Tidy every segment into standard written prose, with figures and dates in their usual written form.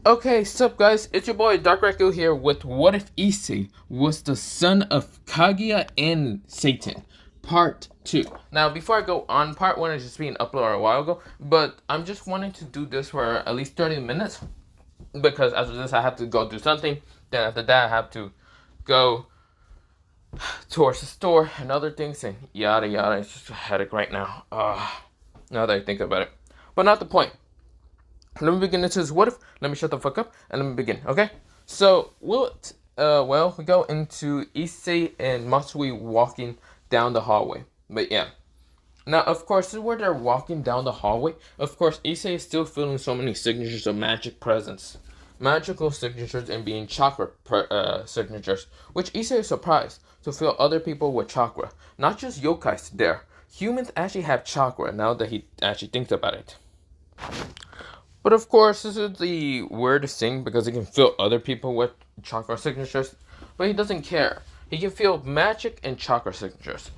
Okay, sup guys, it's your boy Dark Raku here with What If Issei was the son of Kaguya and Satan, part 2. Now, before I go on, part 1 is just being uploaded a while ago, but I'm just wanting to do this for at least 30 minutes, because after this I have to go do something, then after that I have to go towards the store and other things, and yada yada. It's just a headache right now, now that I think about it, but not the point. Let me begin into this. What if? Let me shut the fuck up and let me begin. Okay. So we go into Issei and Matsui walking down the hallway. But yeah. Now, of course, this is where they're walking down the hallway. Of course, Issei is still feeling so many signatures of magic presence, magical signatures, and being chakra signatures, which Issei is surprised to feel other people with chakra, not just yokais. There, humans actually have chakra. Now that he actually thinks about it. But of course, this is the weirdest thing because he can feel other people with chakra signatures, but he doesn't care. He can feel magic and chakra signatures,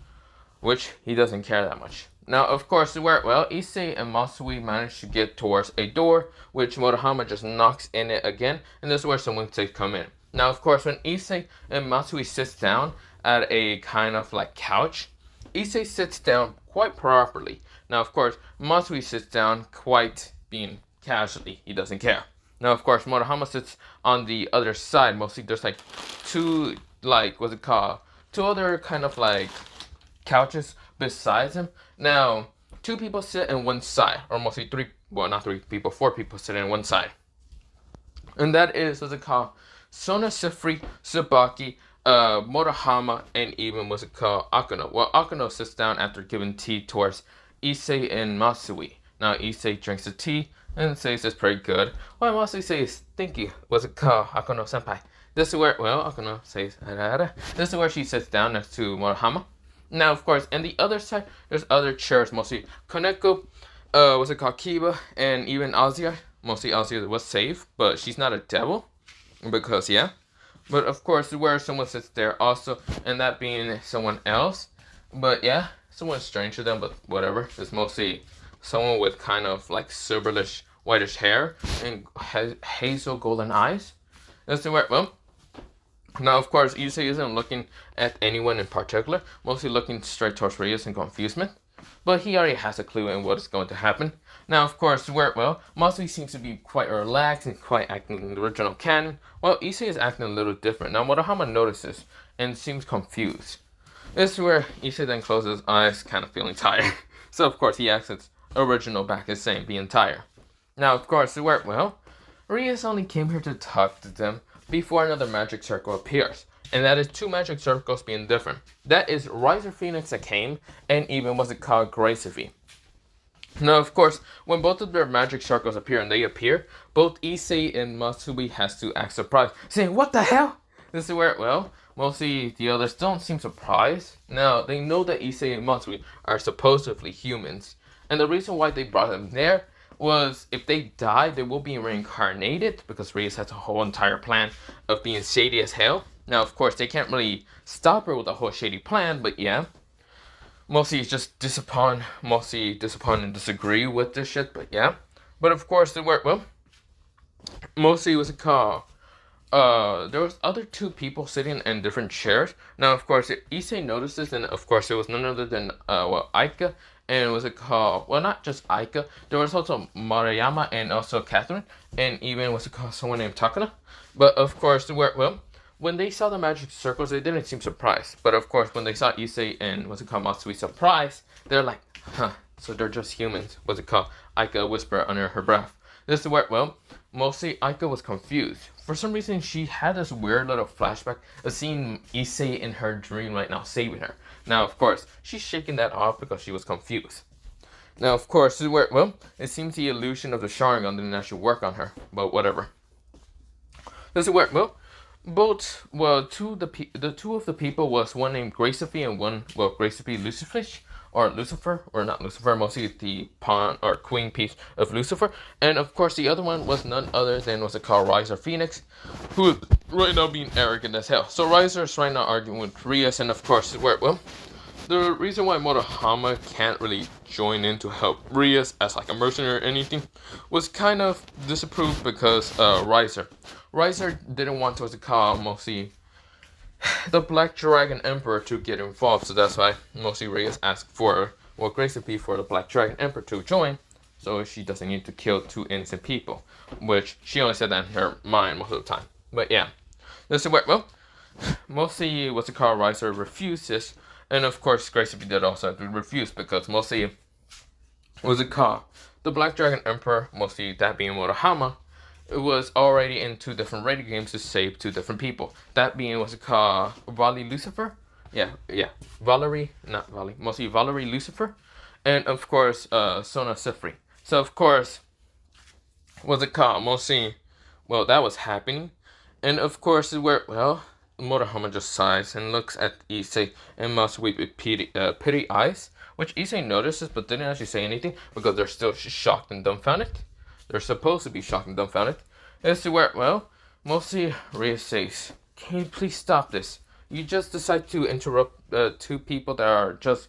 which he doesn't care that much. Now, of course, Issei and Matsui manage to get towards a door, which Murahama just knocks in it again, and this is where someone takes come in. Now, of course, when Issei and Matsui sits down at a kind of like couch, Issei sits down quite properly. Now, of course, Matsui sits down quite being casually. He doesn't care. Now, of course, Murahama sits on the other side. Mostly there's like two, like, what's it called? Two other kind of like couches besides him. Now, two people sit in one side, or mostly three, well, not three people, four people sit in one side. And that is, what's it called? Sona, Sifri, Tsubaki, Murahama, and even, what's it called? Akano. Well, Akano sits down after giving tea towards Issei and Matsui. Now, Issei drinks the tea and says it's pretty good. Well, Matsui says, thank you. What's it called? Akano senpai. This is where, Akano says, this is where she sits down next to Murahama. Now, of course, on the other side, there's other chairs, mostly Koneko, what's it called? Kiba, and even Azia. Mostly Azia was safe, but she's not a devil, because, yeah. But, of course, where someone sits there also, and that being someone else. But, yeah, someone strange to them, but whatever. It's mostly someone with kind of like silverish, whitish hair and hazel golden eyes. That's where, now of course, Issei isn't looking at anyone in particular, mostly looking straight towards Rias in confusement. But he already has a clue in what is going to happen. Now, of course, Matsui seems to be quite relaxed and quite acting in the original canon, while Issei is acting a little different. Now, Murahama notices and seems confused. This is where Issei then closes his eyes, kind of feeling tired. So, of course, he acts its original back is saying, the entire. Now, of course, Rias only came here to talk to them before another magic circle appears. And that is two magic circles being different. That is Riser Phoenix that came, and even what's it called, Gracevi. Now, of course, when both of their magic circles appear and they appear, both Issei and Matsui has to act surprised, saying, what the hell? This is where, mostly the others don't seem surprised. Now, they know that Issei and Matsui are supposedly humans. And the reason why they brought them there was if they die, they will be reincarnated, because Rias has a whole entire plan of being shady as hell. Now, of course, they can't really stop her with a whole shady plan, but yeah. Mostly it's just mostly disappoint and disagree with this shit, but yeah. But of course, mostly it was a call. There was other two people sitting in different chairs. Now, of course, Issei noticed this, and of course, it was none other than, Aika, and was it called, not just Aika, there was also Maruyama and also Catherine, and even, someone named Takana. But, of course, when they saw the magic circles, they didn't seem surprised. But, of course, when they saw Issei and, Matsui surprised, they're like, huh, so they're just humans. Aika whispered under her breath. This is where, mostly Aika was confused. For some reason, she had this weird little flashback of seeing Issei in her dream right now, saving her. Now, of course, she's shaking that off because she was confused. Now, of course, this is where, it seems the illusion of the Sharingan didn't actually work on her, but whatever. This is where, the two of the people was one named Gracefi and one, Gracefi Lucifer, or not Lucifer, mostly the pawn or queen piece of Lucifer. And of course, the other one was none other than, Riser Phoenix, who is right now being arrogant as hell. So Riser is right now arguing with Rias, and of course, The reason why Motohama can't really join in to help Rias as like a mercenary or anything was kind of disapproved because Riser didn't want to call mostly the Black Dragon Emperor to get involved, so that's why mostly Rias asked for Grace would be for the Black Dragon Emperor to join, so she doesn't need to kill 2 innocent people, which she only said that in her mind most of the time. But yeah, this is where mostly Riser refuses. And of course, Grace did also refuse because mostly the Black Dragon Emperor, mostly that being Motohama, it was already in 2 different raid games to save 2 different people. That being Valley Lucifer, Valerie, not Valley, mostly Valerie Lucifer, and of course Sona Sifri. So of course, mostly, that was happening, and of course Motohama just sighs and looks at Issei and must weep with pity eyes, which Issei notices but didn't actually say anything because they're still shocked and dumbfounded. They're supposed to be shocked and dumbfounded. As to where, mostly Rhea says, "Can you please stop this? You just decide to interrupt 2 people that are just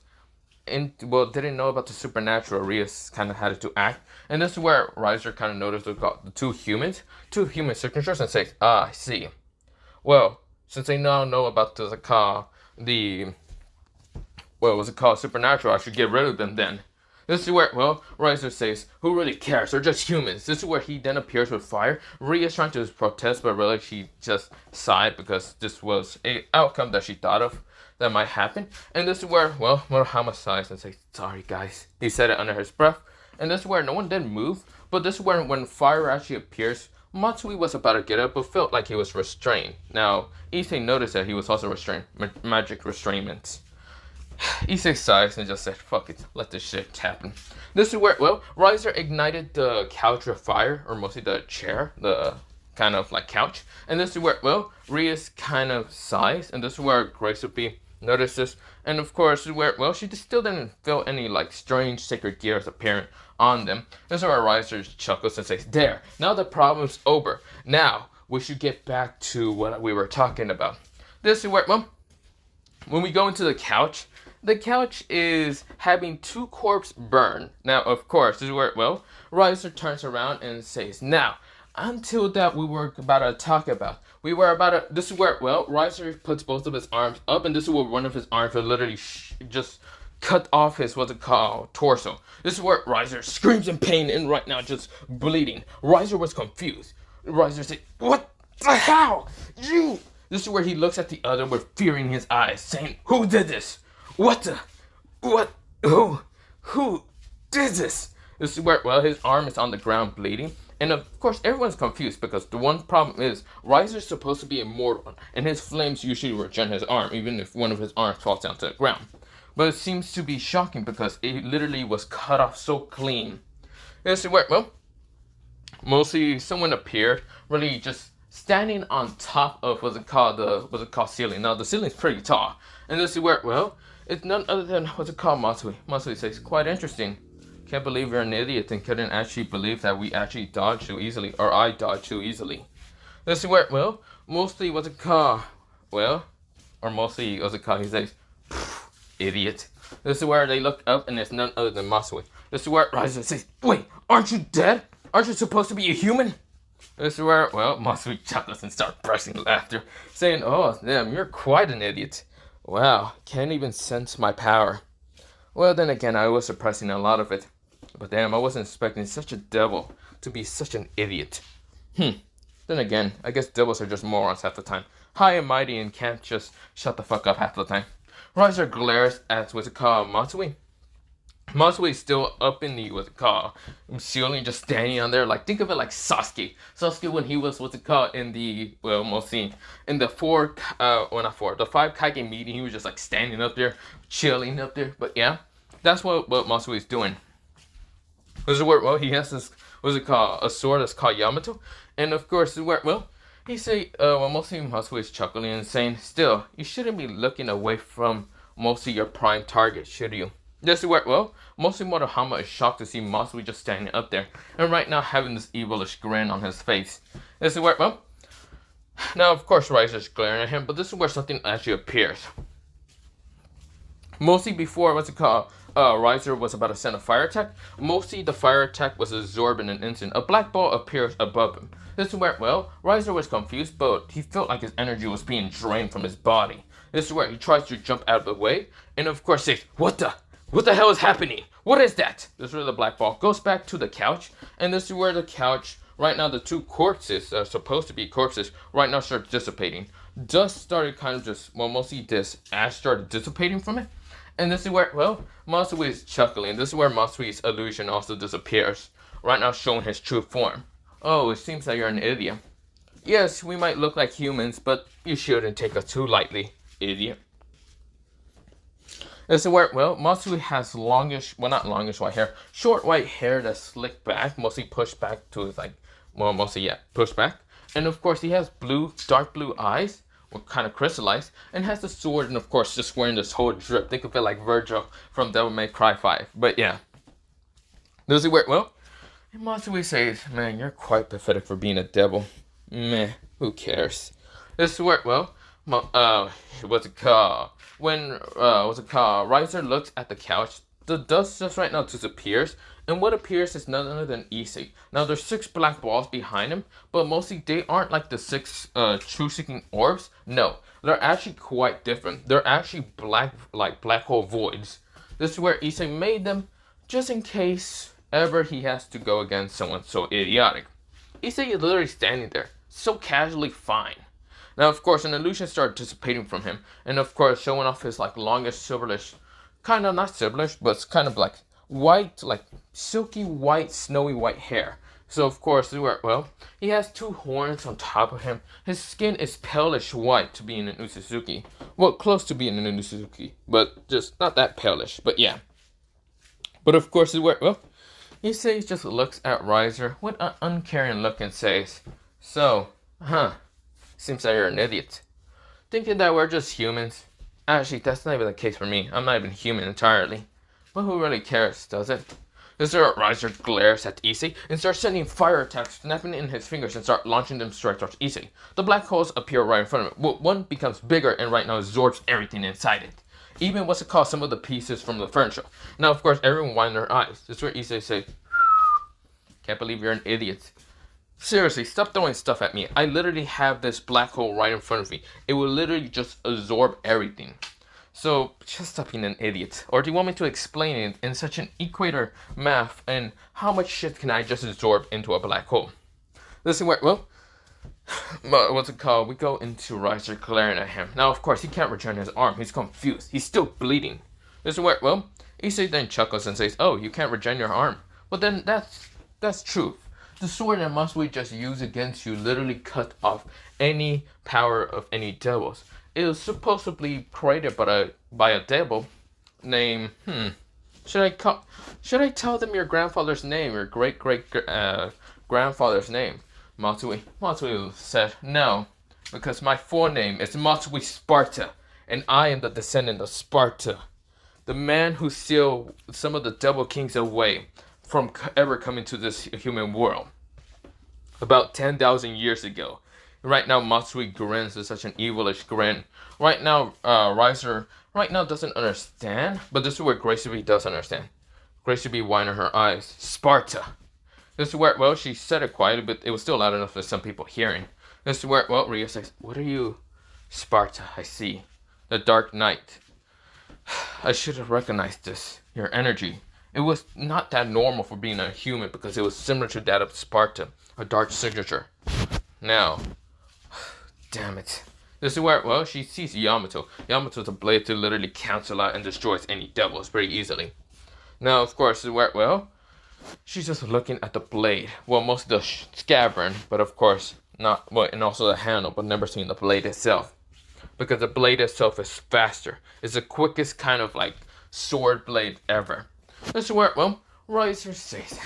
didn't know about the supernatural." Rhea kind of had to act, and this is where Riser kind of noticed the 2 human signatures, and says, "Ah, I see. Well, since they now know about supernatural, I should get rid of them then." This is where, Riser says, "Who really cares? They're just humans." This is where he then appears with fire. Rhea is trying to protest, but really she just sighed because this was an outcome that she thought of that might happen. And this is where, Motohama sighs and says, "Sorry, guys." He said it under his breath. And this is where no one did move, but this is where when fire actually appears, Matsui was about to get up, but felt like he was restrained. Now, Issei noticed that he was also restrained, magic restrainments. Issei sighs and just said, "Fuck it, let this shit happen." This is where, Riser ignited the couch of fire, or mostly the chair, the kind of like couch. And this is where, Rias kind of sighs, and this is where Grace would be notices. And of course, this is where, she still didn't feel any like strange sacred gears appearing on them. This is where Riser chuckles and says, "There, now the problem's over. Now we should get back to what we were talking about." This is where, when we go into the couch is having 2 corpses burn. Now, of course, this is where, Riser turns around and says, "Now, until that we were about to talk about. This is where, Riser puts both of his arms up, and this is where one of his arms will literally just cut off his, torso. This is where Riser screams in pain and right now just bleeding. Riser was confused. Riser said, "What the hell? You!" This is where he looks at the other with fear in his eyes, saying, "Who did this? Who did this?" This is where, his arm is on the ground bleeding. And of course, everyone's confused because the one problem is Riser's supposed to be immortal, and his flames usually regen his arm, even if one of his arms falls down to the ground. But it seems to be shocking because it literally was cut off so clean. This is where, mostly someone appeared, really just standing on top of ceiling. Now the ceiling's pretty tall, and this is where, it's none other than Matsui. Matsui says, "Quite interesting. Can't believe you're an idiot and couldn't actually believe that we actually dodged too easily, or I dodged too easily." This is where, mostly he says, "Idiot." This is where they look up and it's none other than Matsui. This is where Riser says, "Wait, aren't you dead? Aren't you supposed to be a human?" This is where, Matsui chuckles and starts bursting laughter, saying, "Oh, damn, you're quite an idiot. Wow, can't even sense my power." Well, then again, I was suppressing a lot of it. But damn, I wasn't expecting such a devil to be such an idiot. Then again, I guess devils are just morons half the time. High and mighty and can't just shut the fuck up half the time. Riser glares at Matsui. Matsui is still up in the ceiling, just standing on there. Like, think of it like Sasuke. Sasuke when he was in the mostly in the the 5 Kage meeting, he was just like standing up there, chilling up there. But yeah, that's what Matsui is doing. This is where he has this a sword that's called Yamato, and of course this is where he say mostly Matsui is chuckling and saying, "Still, you shouldn't be looking away from mostly your prime target, should you?" This is where, mostly Motohama is shocked to see Matsui just standing up there, and right now having this evilish grin on his face. This is where, now of course Riser's glaring at him, but this is where something actually appears. Mostly before, what's it called? Riser was about to send a fire attack. Mostly the fire attack was absorbed in an instant. A black ball appears above him. This is where, well, Riser was confused, but he felt like his energy was being drained from his body. This is where he tries to jump out of the way, and of course says, What the hell is happening? What is that? This is where the black ball goes back to the couch, and this is where the couch, right now the two corpses that are supposed to be corpses, right now start dissipating. Dust started kind of just, well, mostly this ash started dissipating from it. And this is where, well, Matsui is chuckling. This is where Matsui's illusion also disappears. Right now showing his true form. Oh, it seems that you're an idiot. Yes, we might look like humans, but you shouldn't take us too lightly, idiot. This is where, well, Matsui has longish, well, not longish white hair, short white hair that's slicked back, mostly pushed back to his, like, well, mostly, yeah, pushed back. And of course, he has blue, dark blue eyes, kind of crystallized, and has the sword, and of course just wearing this whole drip. Think of it like Virgil from Devil May Cry 5. But yeah, this is where, well, Matsui says, man, you're quite pathetic for being a devil. Meh, who cares? This is where, well, what's it called? When Riser looks at the couch, the dust just right now disappears, and what appears is none other than Issei. Now there's 6 black balls behind him, but mostly they aren't like the 6 true-seeking orbs. No, they're actually quite different. They're actually black, like black hole voids. This is where Issei made them, just in case ever he has to go against someone so idiotic. Issei is literally standing there, so casually fine. Now, of course, an illusion started dissipating from him, and of course, showing off his like longest silverish, kind of not silverish, but it's kind of like white, like silky white, snowy white hair. So of course, well, he has 2 horns on top of him. His skin is palish white to being an Utsutsuki. Well, close to being an Utsutsuki, but just not that palish. But yeah. But of course, well, Issei just looks at Riser with an uncaring look and says, "So, seems like you're an idiot. Thinking that we're just humans. Actually, that's not even the case for me. I'm not even human entirely. But who really cares, does it?" Mr. Riser glares at Issei and starts sending fire attacks, snapping in his fingers and start launching them straight towards Issei. The black holes appear right in front of him. One becomes bigger and right now absorbs everything inside it. Even what's it called, some of the pieces from the furniture. Now, of course, everyone widened their eyes. This is where Issei says, "Can't believe you're an idiot. Seriously, stop throwing stuff at me. I literally have this black hole right in front of me. It will literally just absorb everything. So, just stop being an idiot. Or do you want me to explain it in such an equator math and how much shit can I just absorb into a black hole?" This is where, well, what's it called? We go into Riser glaring at him. Now, of course, he can't return his arm. He's confused. He's still bleeding. This is where, well, Issei then chuckles and says, "Oh, you can't regenerate your arm. Well, then that's truth. The sword that Matsui just used against you literally cut off any power of any devils. It was supposedly created by a devil named, should I tell them your grandfather's name, your great grandfather's name?" Matsui said, "No, because my full name is Matsui Sparta, and I am the descendant of Sparta, the man who sealed some of the devil kings away from ever coming to this human world about 10,000 years ago." Right now, Matsui grins with such an evilish grin. Right now, Riser doesn't understand, but this is where Gracie B does understand. Gracie B winding her eyes. "Sparta." This is where, well, she said it quietly, but it was still loud enough for some people hearing. This is where, well, Ria says, "What are you?" "Sparta, I see. The Dark Knight. I should have recognized this. Your energy. It was not that normal for being a human because it was similar to that of Sparta, a dark signature. Now, damn it." This is where, well, she sees Yamato. Yamato's a blade to literally cancel out and destroys any devils very easily. Now, of course, this is where, well, she's just looking at the blade. Well, most of the scabbard, but of course, not, well, and also the handle, but never seen the blade itself. Because the blade itself is faster. It's the quickest kind of like sword blade ever. This is where, well, Riser says,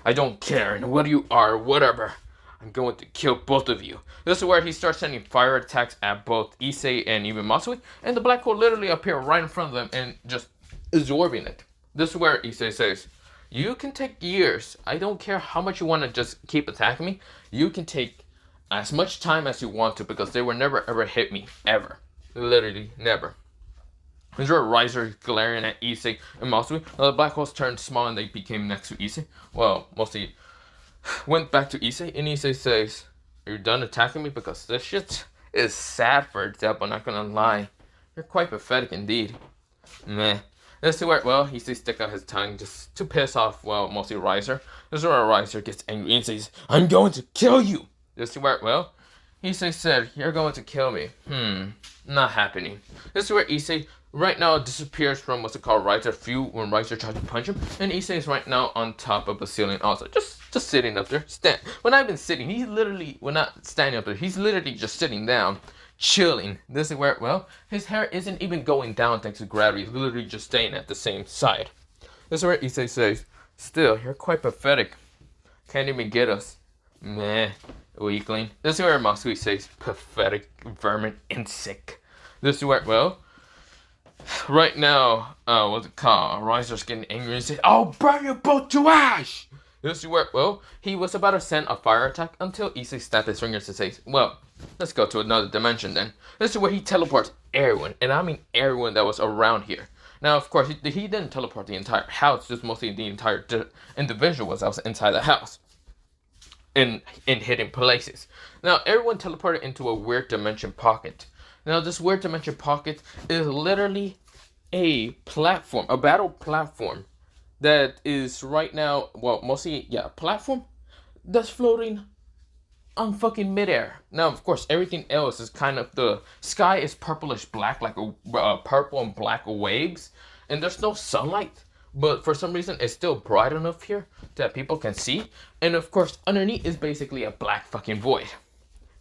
"I don't care, and what you are, whatever. I'm going to kill both of you." This is where he starts sending fire attacks at both Issei and even Matsui, and the black hole literally appear right in front of them and just absorbing it. This is where Issei says, "You can take years. I don't care how much you want to just keep attacking me. You can take as much time as you want to because they will never ever hit me. Ever. Literally, never." This is where Riser is glaring at Issei and Matsui. Now the black holes turned small and they became next to Issei. Well, mostly went back to Issei, and Issei says, "Are you done attacking me? Because this shit is sad for example, I'm not gonna lie. You're quite pathetic indeed." Meh. This is where, well, Issei stick out his tongue just to piss off, well, mostly Riser. This is where Riser gets angry and says, "I'm going to kill you!" This is where, well, Issei said, "You're going to kill me." Not happening. This is where Issei right now disappears from what's it called Riser view when Riser tried to punch him, and Issei is right now on top of the ceiling also, just sitting up there. When I've been sitting, he's literally, well, not standing up there, he's literally just sitting down, chilling. This is where, well, his hair isn't even going down thanks to gravity. He's literally just staying at the same side. This is where Issei says, "Still, you're quite pathetic. Can't even get us." Meh, weakling. This is where Matsui says, "Pathetic vermin insect." This is where, well, right now, what's it called? Riser's getting angry and says, "I'll burn you both to ash!" This is where, well, he was about to send a fire attack until Issei snapped his fingers and says, "Well, let's go to another dimension then." This is where he teleports everyone, and I mean everyone that was around here. Now, of course, he didn't teleport the entire house, just mostly the entire individuals that was inside the house. In hidden places. Now, everyone teleported into a weird dimension pocket. Now, this weird dimension pocket is literally a platform, a battle platform that is right now, well, mostly, yeah, a platform that's floating on fucking midair. Now, of course, everything else is kind of, the sky is purplish black, like a purple and black waves, and there's no sunlight. But for some reason, it's still bright enough here that people can see. And of course, underneath is basically a black fucking void.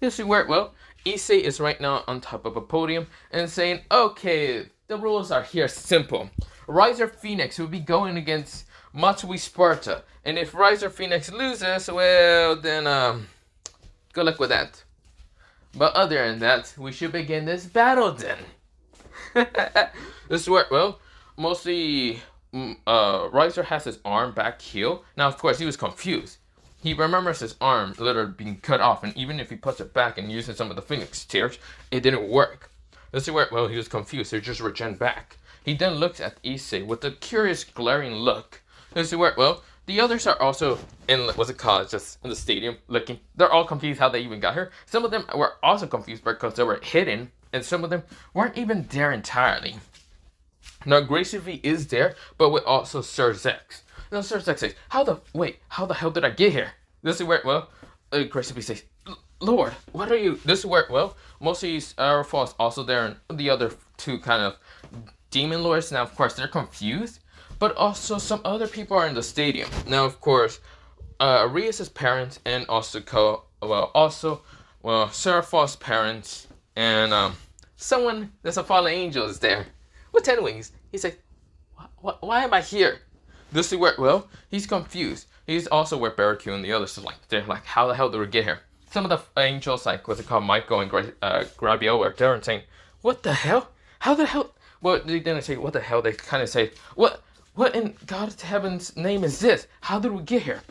This is where, well, Issei is right now on top of a podium and saying, "Okay, the rules are here simple. Riser Phoenix will be going against Matsui Sparta. And if Riser Phoenix loses, well, then, good luck with that. But other than that, we should begin this battle then." This is where, well, mostly Riser has his arm back healed. Now, of course, he was confused. He remembers his arm literally being cut off, and even if he puts it back and uses some of the Phoenix tears, it didn't work. This is where, well, he was confused. They just regen back. He then looks at Issei with a curious, glaring look. This is where, well, the others are also in, what's it called, just in the stadium looking. They're all confused how they even got here. Some of them were also confused because they were hidden, and some of them weren't even there entirely. Now, Gracie V is there, but with also Sir Zex. Now, Sir Zex says, how the hell did I get here? This is where, well, Gracie V says, "Lord, what are you?" This is where, well, mostly Arafal is also there, and the other two kind of demon lords. Now, of course, they're confused, but also some other people are in the stadium. Now, of course, Rias' parents and also Seraphal's parents and someone that's a fallen angel is there with 10 wings. He's like, why am I here? This is where, well, he's confused. He's also where Barracu and the others are like, they're like, how the hell did we get here? Some of the angels, like, what's it called, Michael and Grabiel, were there and saying, what the hell? How the hell? Well, they didn't say what the hell. They kind of say, what in God's heaven's name is this? How did we get here?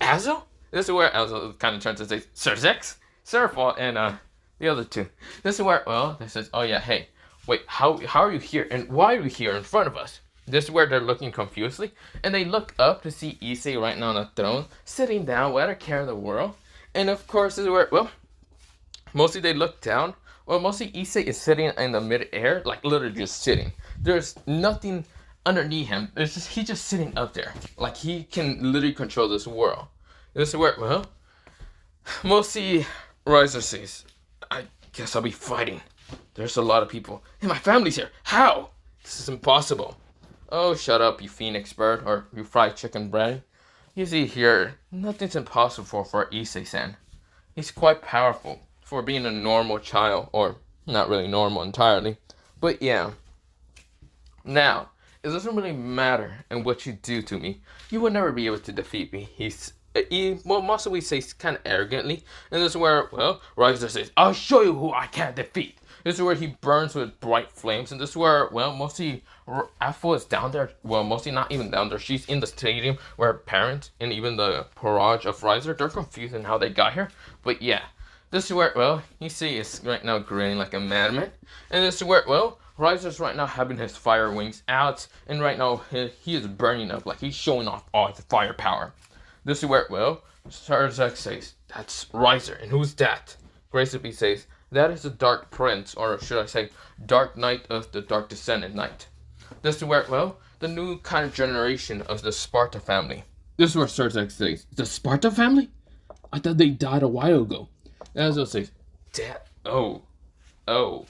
Azo? This is where Azo kind of turns to say, Sir Zex, Seraphal, and the other two. This is where, well, they says, oh yeah, hey, wait, how are you here? And why are you here in front of us? This is where they're looking confusedly, and they look up to see Issei right now on the throne, sitting down without a care in the world. And of course, this is where, well, mostly they look down. Well, mostly Issei is sitting in the mid-air, like literally just sitting. There's nothing underneath him. He's just sitting up there. Like he can literally control this world. This is where, well, mostly Riser says, I guess I'll be fighting. There's a lot of people. And my family's here. How? This is impossible. Oh, shut up, you phoenix bird, or you fried chicken bread. You see here, nothing's impossible for Issei-san. He's quite powerful for being a normal child, or not really normal entirely, but yeah. Now, it doesn't really matter in what you do to me. You will never be able to defeat me. Matsui says kind of arrogantly, and this is where, well, Riser says, I'll show you who I can't defeat. This is where he burns with bright flames, and this is where, well, mostly Afro is down there. Well, mostly not even down there. She's in the stadium where her parents and even the Parage of Riser, they're confused in how they got here. But yeah, this is where, well, Issei is right now grinning like a madman. And this is where, well, Riser's right now having his fire wings out, and right now he is burning up, like he's showing off all his firepower. This is where, well, Sarzak says, that's Riser, and who's that? Graceby says, that is the Dark Prince, or should I say, Dark Knight of the Dark Descendant Knight. This is where, well, the new kind of generation of the Sparta family. This is where Sarzak says, the Sparta family? I thought they died a while ago. And Azo says, Dad, oh. The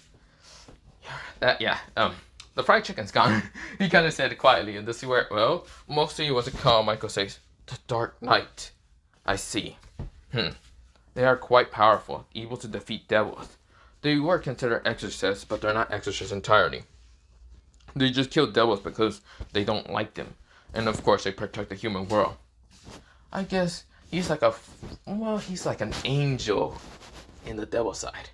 fried chicken's gone. He kind of said it quietly, and this is where, well, mostly what's it called? Michael says, the Dark Knight. I see. They are quite powerful, able to defeat devils. They were considered exorcists, but they're not exorcists entirely. They just kill devils because they don't like them. And of course, they protect the human world. I guess he's like an angel in the devil side.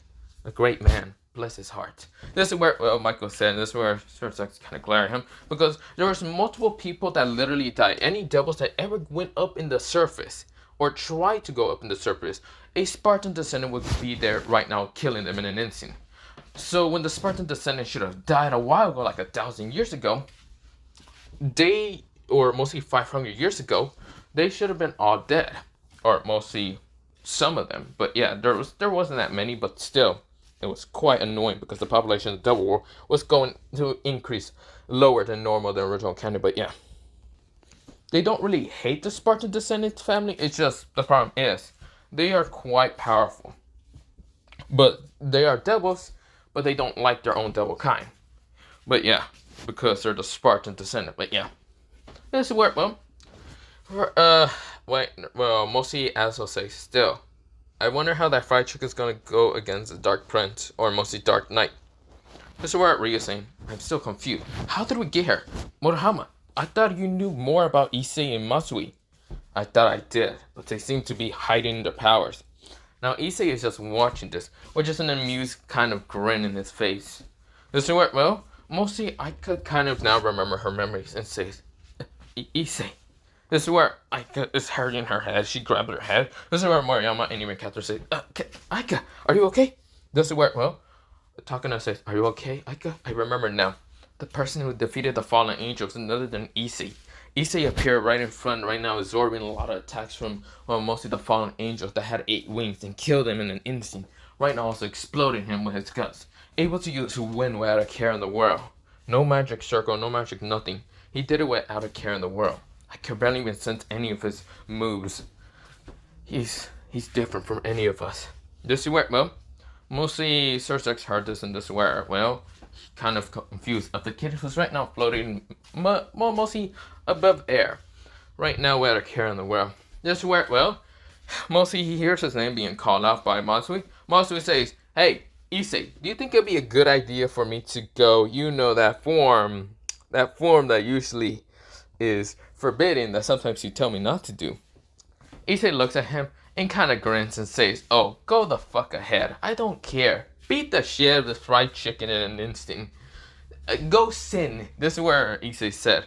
A great man. Bless his heart. This is where, well, Michael said, this is where Sarzak's kind of glare at him, because there was multiple people that literally died. Any devils that ever went up in the surface, or tried to go up in the surface, a Spartan descendant would be there right now, killing them in an instant. So when the Spartan descendant should have died a while ago, like 1,000 years ago, or mostly 500 years ago, they should have been all dead. Or mostly some of them. But yeah, there wasn't that many, but still, it was quite annoying because the population of the Devil War was going to increase lower than normal than original canon. But yeah, they don't really hate the Spartan descendant family. It's just, the problem is, they are quite powerful. But they are devils, but they don't like their own devil kind. But yeah, because they're the Spartan descendant. But yeah, this is where, mostly as I'll say, still, I wonder how that fried chicken is gonna go against the Dark Prince, or mostly Dark Knight. This is where Ryu saying, I'm still confused. How did we get here? Murahama, I thought you knew more about Issei and Matsui. I thought I did, but they seem to be hiding their powers. Now Issei is just watching this, with just an amused kind of grin in his face. This is where, well, mostly I could kind of now remember her memories and says, Issei. This is where Aika is hurting her head. She grabbed her head. This is where Moriyama and even Katsura say, Aika, are you okay? This is where, well, Takana says, are you okay, Aika? I remember now. The person who defeated the fallen angels, none other than Issei. Issei appeared right in front right now, absorbing a lot of attacks from, well, mostly the fallen angels that had 8 wings and killed him in an instant. Right now also exploding him with his guts. Able to use wind without a care in the world. No magic circle, no magic nothing. He did it without a care in the world. I can barely even sense any of his moves. He's different from any of us. This is where, well, mostly Sarzak's heard this, and this is where, well, kind of confused of the kid who's right now floating mostly above air. Right now without a care in the world. This is where, well, mostly he hears his name being called out by Matsui. Matsui says, hey, Issei, do you think it'd be a good idea for me to go, you know, that form that usually is forbidden that sometimes you tell me not to do? Issei looks at him and kind of grins and says, oh, go the fuck ahead. I don't care. Beat the shit out of this fried chicken in an instant. Go sin. This is where Issei said,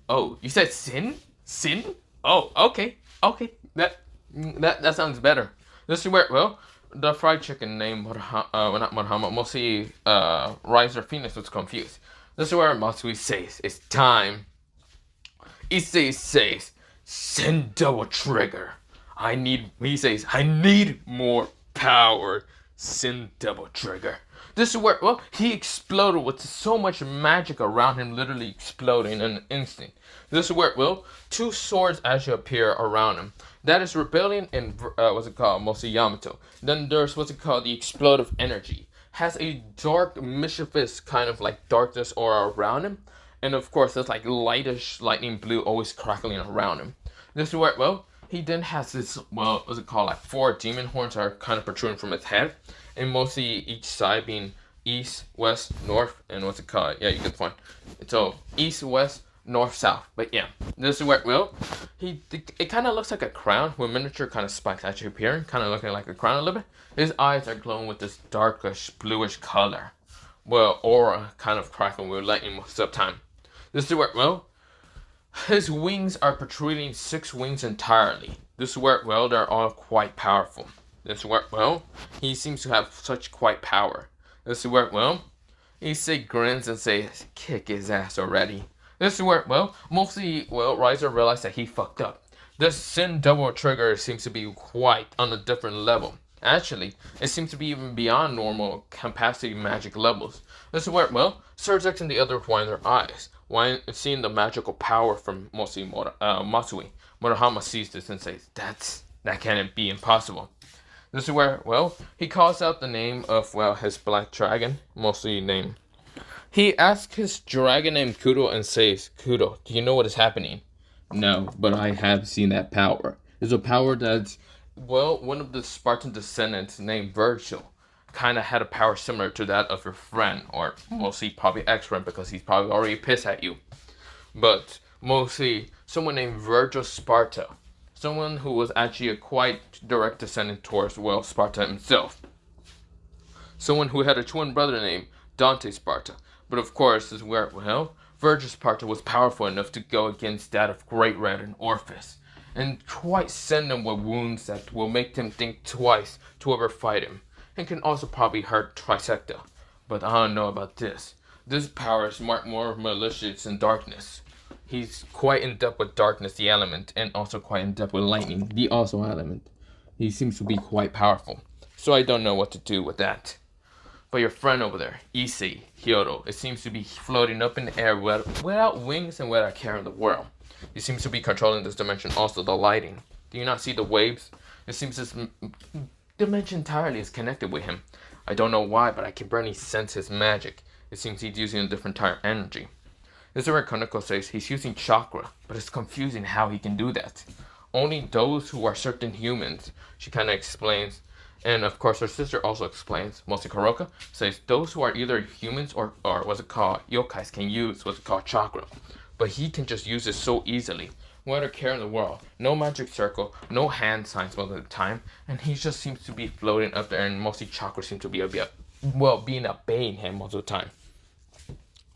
oh, you said sin? Sin? Oh, okay. Okay. That sounds better. This is where, well, the fried chicken named not Murahama, mostly Riser Phoenix was confused. This is where Matsui says, it's time. Issei says, send double trigger. He says, I need more power. Send double trigger. This is where, well, he exploded with so much magic around him, literally exploding in an instant. This is where, well, 2 swords actually appear around him. That is Rebellion and, mostly Yamato. Then there's the explosive energy. Has a dark, mischievous kind of like darkness aura around him. And of course, there's like lightish lightning blue always crackling around him. This is where, well, he then has this, well, like 4 demon horns are kind of protruding from his head. And mostly each side being east, west, north, and yeah, you get the point. So, east, west, north, south. But yeah, this is where, well, it kind of looks like a crown with miniature kind of spikes actually appearing. Kind of looking like a crown a little bit. His eyes are glowing with this darkish, bluish color. Well, aura kind of crackling with lightning most of the time. This is where, well, his wings are protruding 6 wings entirely. This is where, well, they're all quite powerful. This is where, well, he seems to have such quite power. This is where, well, Issei grins and says, kick his ass already. This is where, mostly, Riser realized that he fucked up. This Sin Double Trigger seems to be quite on a different level. Actually, it seems to be even beyond normal capacity magic levels. This is where, Surgex and the others wind their eyes, seeing the magical power from mostly Matsui. Murahama sees this and says, that can't be impossible. This is where, he calls out the name of, his black dragon, mostly named. He asks his dragon named Kudo and says, Kudo, do you know what is happening? No, but I have seen that power. It's a power that's, one of the Spartan descendants named Virgil kind of had a power similar to that of your friend, or mostly probably ex-friend because he's probably already pissed at you. But mostly someone named Virgil Sparta. Someone who was actually a quite direct descendant towards, Sparta himself. Someone who had a twin brother named Dante Sparta. But of course, this is where, Virgil Sparta was powerful enough to go against that of Great Red and Orpheus, and quite send them with wounds that will make them think twice to ever fight him, and can also probably hurt Trisecta. But I don't know about this. This power is more malicious than darkness. He's quite in depth with darkness, the element, and also quite in depth with lightning, the also element. He seems to be quite powerful, so I don't know what to do with that. But your friend over there, Issei, Hyodo, it seems to be floating up in the air without wings and without a care in the world. He seems to be controlling this dimension, also the lighting. Do you not see the waves? It seems this dimension entirely is connected with him. I don't know why, but I can barely sense his magic. It seems he's using a different type of energy. This is where Koneko says he's using chakra, but it's confusing how he can do that. Only those who are certain humans, she kind of explains. And of course her sister also explains, mostly Kuroka, says those who are either humans or what's it called, yokais can use what's it called chakra. But he can just use it so easily, without a care in the world. No magic circle, no hand signs most of the time, and he just seems to be floating up there, and mostly chakra seems to be being obeying him most of the time.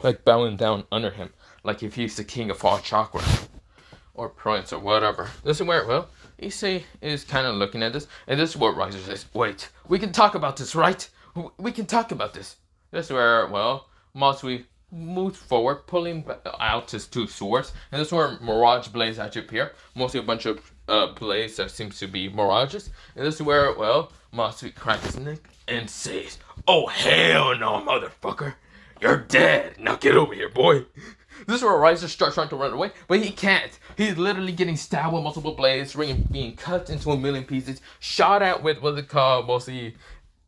Like bowing down under him, like if he's the king of all chakra, or prince, or whatever. This is where, Issei is kind of looking at this, and this is what Riser says, wait, we can talk about this, right? We can talk about this. This is where, Matsui moves forward, pulling out his two swords, and this is where Mirage Blades actually appear, mostly a bunch of blades that seems to be mirages, and this is where, Matsui cracks his neck and says, oh hell no, motherfucker. You're dead. Now get over here, boy. This is where Riser starts trying to run away, but he can't. He's literally getting stabbed with multiple blades, being cut into a million pieces, shot at with what's it called, mostly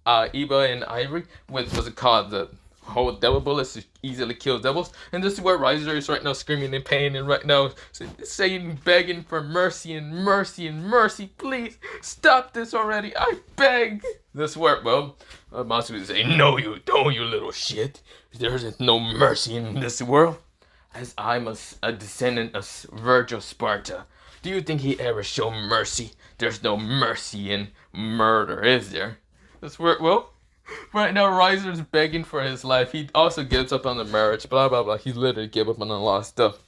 Eba and Ivory, with what's it called, the whole devil bullets to easily kill devils. And this is where Riser is right now screaming in pain and right now saying, begging for mercy and mercy and mercy. Please stop this already. I beg. This is where, Matsui is saying, no you don't, you little shit. There isn't no mercy in this world. As I'm a descendant of Virgil Sparta, do you think he ever showed mercy? There's no mercy in murder, is there? That's where, right now Riser's begging for his life. He also gives up on the marriage, blah, blah, blah. He literally gave up on a lot of stuff.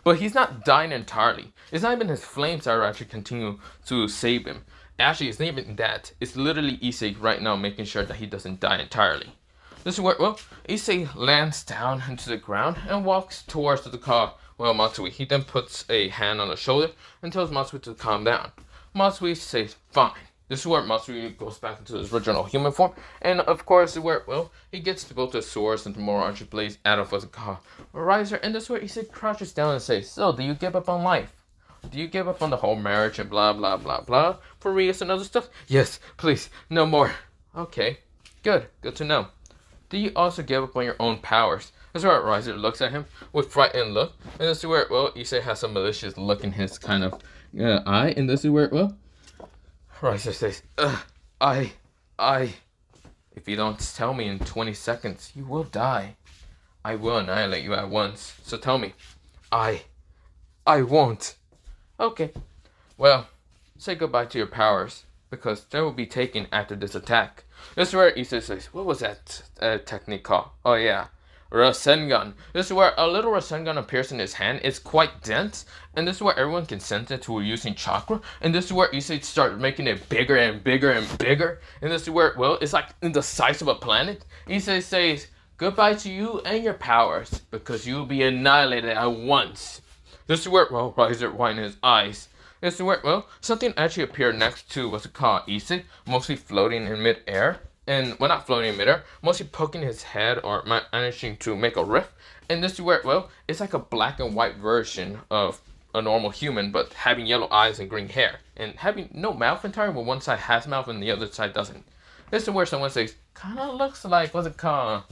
But he's not dying entirely. It's not even his flames that are actually continue to save him. Actually, it's not even that. It's literally Issei right now making sure that he doesn't die entirely. This is where, Issei lands down into the ground and walks towards the car, Matsui. He then puts a hand on the shoulder and tells Matsui to calm down. Matsui says, fine. This is where Matsui goes back into his original human form. And of course, where, he gets both the swords and the Mirage Blades out of what's it called, Riser. And this is where Issei crouches down and says, so, do you give up on life? Do you give up on the whole marriage and blah, blah, blah, blah, for Rias and other stuff? Yes, please, no more. Okay, good to know. Do you also give up on your own powers? This is where Riser looks at him with frightened look. And this is where, Issei has a malicious look in his kind of eye. And this is where, Riser says, if you don't tell me in 20 seconds, you will die. I will annihilate you at once. So tell me. I won't. Okay. Well, say goodbye to your powers, because they will be taken after this attack. This is where Issei says, what was that technique called? Oh yeah, Rasengan. This is where a little Rasengan appears in his hand. It's quite dense, and this is where everyone can sense it who are using chakra. And this is where Issei starts making it bigger and bigger and bigger. And this is where, well, it's like in the size of a planet. Issei says, "Goodbye to you and your powers, because you will be annihilated at once." This is where, well, Riser widened his eyes. This is where, well, something actually appeared next to what's it called, Issei, mostly floating in midair. And, well, not floating in midair, mostly poking his head or managing to make a rift. And this is where, well, it's like a black and white version of a normal human, but having yellow eyes and green hair. And having no mouth entirely, but one side has mouth and the other side doesn't. This is where someone says, kind of looks like, what's it called,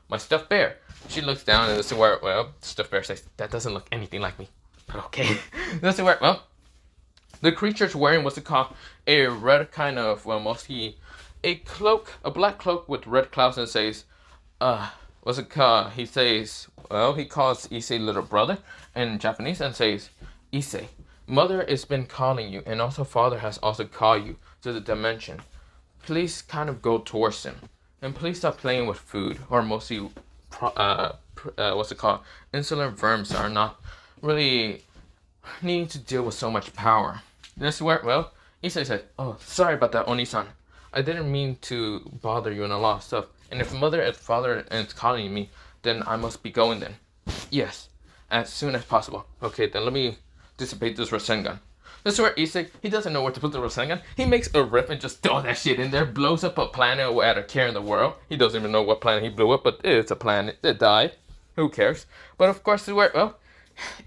my stuffed bear. She looks down and this is where, well, stuffed bear says, that doesn't look anything like me. But okay. This is where, well, the creature's wearing what's it called, a red kind of, well, mostly a cloak, a black cloak with red clouds, and says, what's it called? He says, well, he calls Issei little brother in Japanese and says, "Issei, mother has been calling you, and also father has also called you to the dimension. Please kind of go towards him, and please stop playing with food, or mostly, what's it called? Insular verms are not really needing to deal with so much power." This is where, well, Issei said, "Oh, sorry about that, Oni-san. I didn't mean to bother you and a lot of stuff. And if mother and father is calling me, then I must be going then." "Yes, as soon as possible." "Okay, then let me dissipate this Rasengan." This is where Issei, he doesn't know where to put the Rasengan. He makes a rip and just throws that shit in there, blows up a planet at a care in the world. He doesn't even know what planet he blew up, but it's a planet. It died. Who cares? But of course, this is where, well,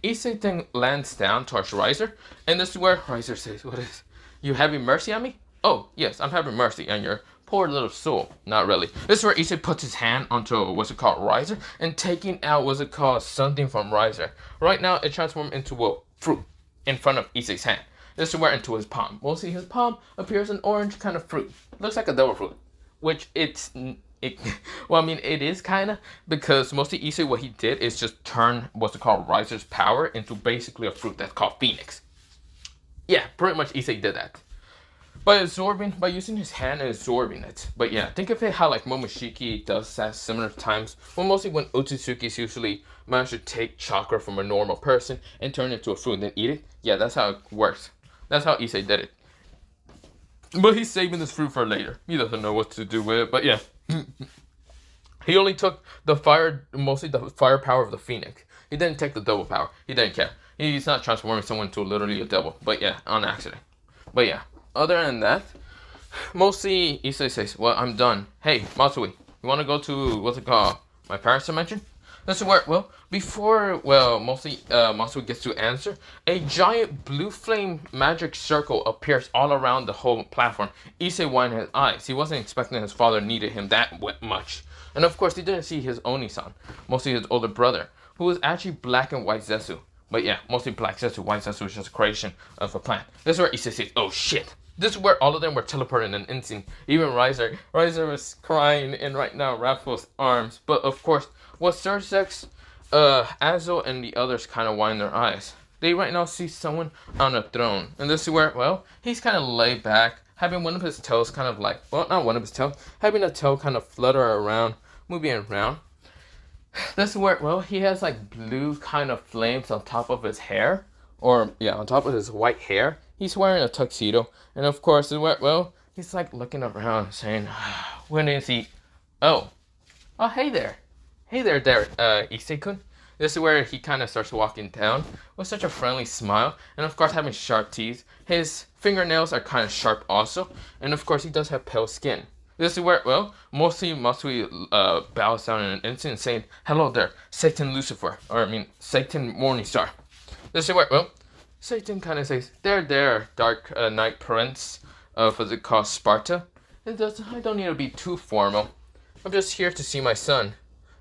Issei then lands down towards Riser, and this is where Riser says, "What is, you having mercy on me?" "Oh, yes, I'm having mercy on your poor little soul." "Not really." This is where Issei puts his hand onto, what's it called, Riser, and taking out, what's it called, something from Riser. Right now, it transforms into a fruit in front of Issei's hand. This is where into his palm. We'll see his palm appears an orange kind of fruit. Looks like a devil fruit, which well, I mean, it is kind of, because mostly Issei, what he did is just turn, what's it called, Riser's power into basically a fruit that's called Phoenix. Yeah, pretty much Issei did that. By using his hand and absorbing it. But yeah, think of it how like Momoshiki does at similar times, when mostly when Otsutsuki's usually manage to take chakra from a normal person and turn it into a fruit and then eat it. Yeah, that's how it works. That's how Issei did it. But he's saving this fruit for later. He doesn't know what to do with it, but yeah. He only took the fire, mostly the fire power of the Phoenix. He didn't take the devil power. He didn't care. He's not transforming someone into literally a devil. But yeah, on accident. But yeah, other than that, mostly Issei says, "Well, I'm done. Hey, Matsui, you want to go to, what's it called, my parents' dimension?" This is where, well, before, well, mostly Matsui gets to answer, a giant blue flame magic circle appears all around the whole platform. Issei widened his eyes. He wasn't expecting his father needed him that much. And of course, he didn't see his Oni-san, mostly his older brother, who was actually black and white Zetsu. But yeah, mostly black Zetsu, white Zetsu was just a creation of a plant. This is where Issei says, "Oh shit." This is where all of them were teleported in an instant. Even Riser was crying in right now Raphael's arms. But of course, what Sursex, Azo, and the others kind of wind their eyes. They right now see someone on a throne. And this is where, well, he's kind of laid back, having one of his toes kind of like, well, not one of his toes, having a toe kind of flutter around, moving around. This is where, well, he has like blue kind of flames on top of his hair. Or, yeah, on top of his white hair. He's wearing a tuxedo. And of course, this is where, well, he's like looking around saying, when is he? Oh, hey there. Hey there, Issei-kun. This is where he kind of starts walking down with such a friendly smile. And of course, having sharp teeth. His fingernails are kind of sharp also. And of course, he does have pale skin. This is where, well, mostly Matsui bows down in an instant saying, "Hello there, Satan Lucifer." Or, I mean, Satan Morningstar. This is where, well, Satan kind of says, there, Dark Knight Prince of, what's it called, Sparta. I don't need to be too formal. I'm just here to see my son.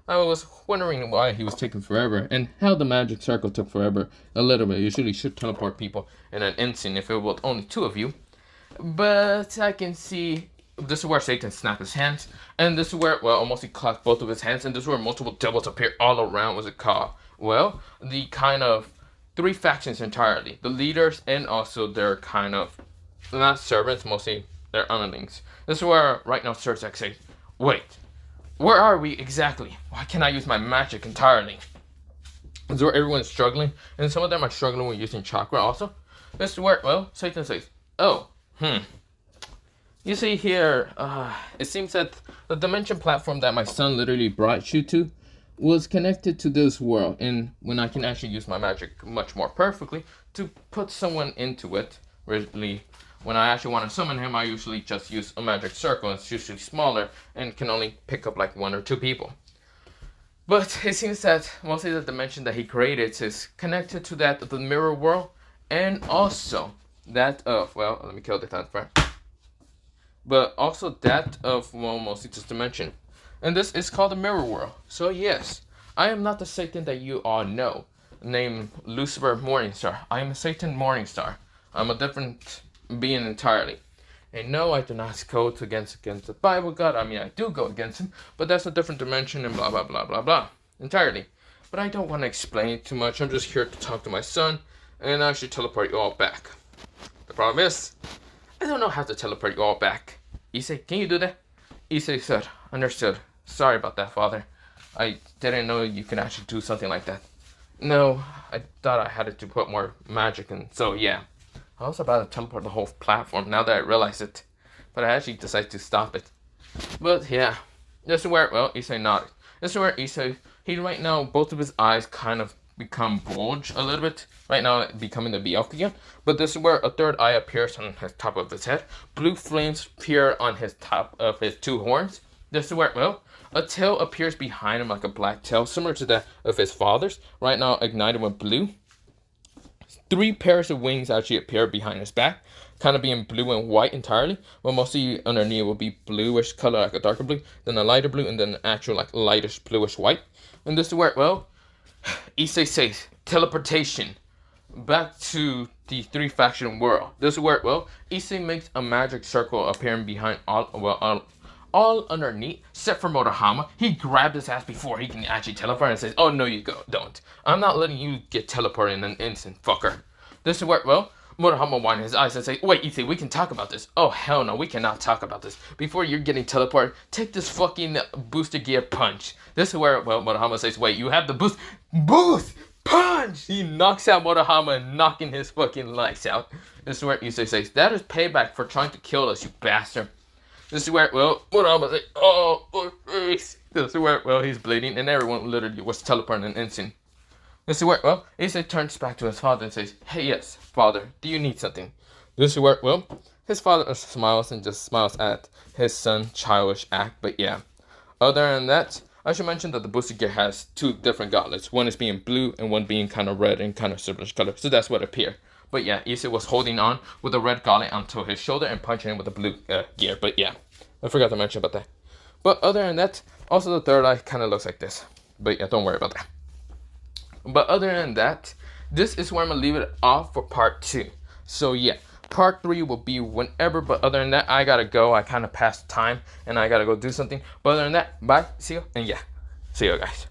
I was wondering why he was taking forever, and how the magic circle took forever a little bit. Usually should teleport people in an instant if it was only two of you. But I can see, this is where Satan snapped his hands, and this is where, well, almost he clapped both of his hands, and this is where multiple devils appear all around, what's it called? Well, the kind of three factions entirely. The leaders and also their kind of, not servants, mostly their underlings. This is where right now Sursex says, wait, where are we exactly? Why can't I use my magic entirely? This is where everyone's struggling, and some of them are struggling with using chakra also. This is where, well, Satan says, oh, You see here, it seems that the dimension platform that my son literally brought you to was connected to this world, and when I can actually use my magic much more perfectly to put someone into it, really, when I actually want to summon him, I usually just use a magic circle. It's usually smaller and can only pick up like 1 or 2 people. But it seems that mostly the dimension that he created is connected to that of the mirror world, and also that of, well, let me kill the transfer. But also that of, well, mostly this dimension. And this is called the mirror world. So yes, I am not the Satan that you all know, named Lucifer Morningstar. I am a Satan Morningstar. I'm a different being entirely. And no, I do not go against the Bible God. I mean, I do go against him, but that's a different dimension and blah, blah, blah, blah, blah. Entirely. But I don't want to explain it too much. I'm just here to talk to my son and actually teleport you all back. The problem is, I don't know how to teleport you all back. Issei, can you do that? Issei said, understood. Sorry about that, father. I didn't know you could actually do something like that. No, I thought I had to put more magic in, so yeah. I was about to teleport the whole platform now that I realize it. But I actually decided to stop it. But yeah, this is where, well, Issei nodded. This is where Issei, he right now, both of his eyes kind of become bulge a little bit. Right now, becoming the Bjelk again. But this is where a third eye appears on the top of his head. Blue flames appear on his top of his 2 horns. This is where, well, a tail appears behind him like a black tail, similar to that of his father's. Right now, ignited with blue. 3 pairs of wings actually appear behind his back, kind of being blue and white entirely, but mostly underneath will be bluish color, like a darker blue, then a lighter blue, and then an actual like lightish bluish white. And this is where, well, Issei says teleportation back to the 3 faction world. This is where, well, Issei makes a magic circle appearing behind all underneath, except for Motohama. He grabbed his ass before he can actually teleport and says, oh, no, you don't. I'm not letting you get teleported in an instant, fucker. This is where, well, Motohama winds his eyes and says, wait, Issei, we can talk about this. Oh, hell no, we cannot talk about this. Before you're getting teleported, take this fucking booster gear punch. This is where, well, Motohama says, wait, you have the boost punch! He knocks out Motohama, knocking his fucking lights out. This is where Issei says, that is payback for trying to kill us, you bastard. This is where, well, Motohama says, oh, this is where, well, he's bleeding, and everyone literally was teleporting in an instant. This is where, well, Issei turns back to his father and says, hey, yes, father, do you need something? This is where, well, his father smiles and just smiles at his son's childish act, but yeah. Other than that, I should mention that the booster gear has 2 different gauntlets. One is being blue and one being kind of red and kind of silverish color, so that's what appeared. But yeah, Issei was holding on with a red gauntlet onto his shoulder and punching him with the blue gear. But yeah, I forgot to mention about that. But other than that, also the third eye kind of looks like this. But yeah, don't worry about that. But other than that, this is where I'm going to leave it off for part 2. So yeah, part 3 will be whenever. But other than that, I got to go. I kind of passed time and I got to go do something. But other than that, bye, see you. And yeah, see you guys.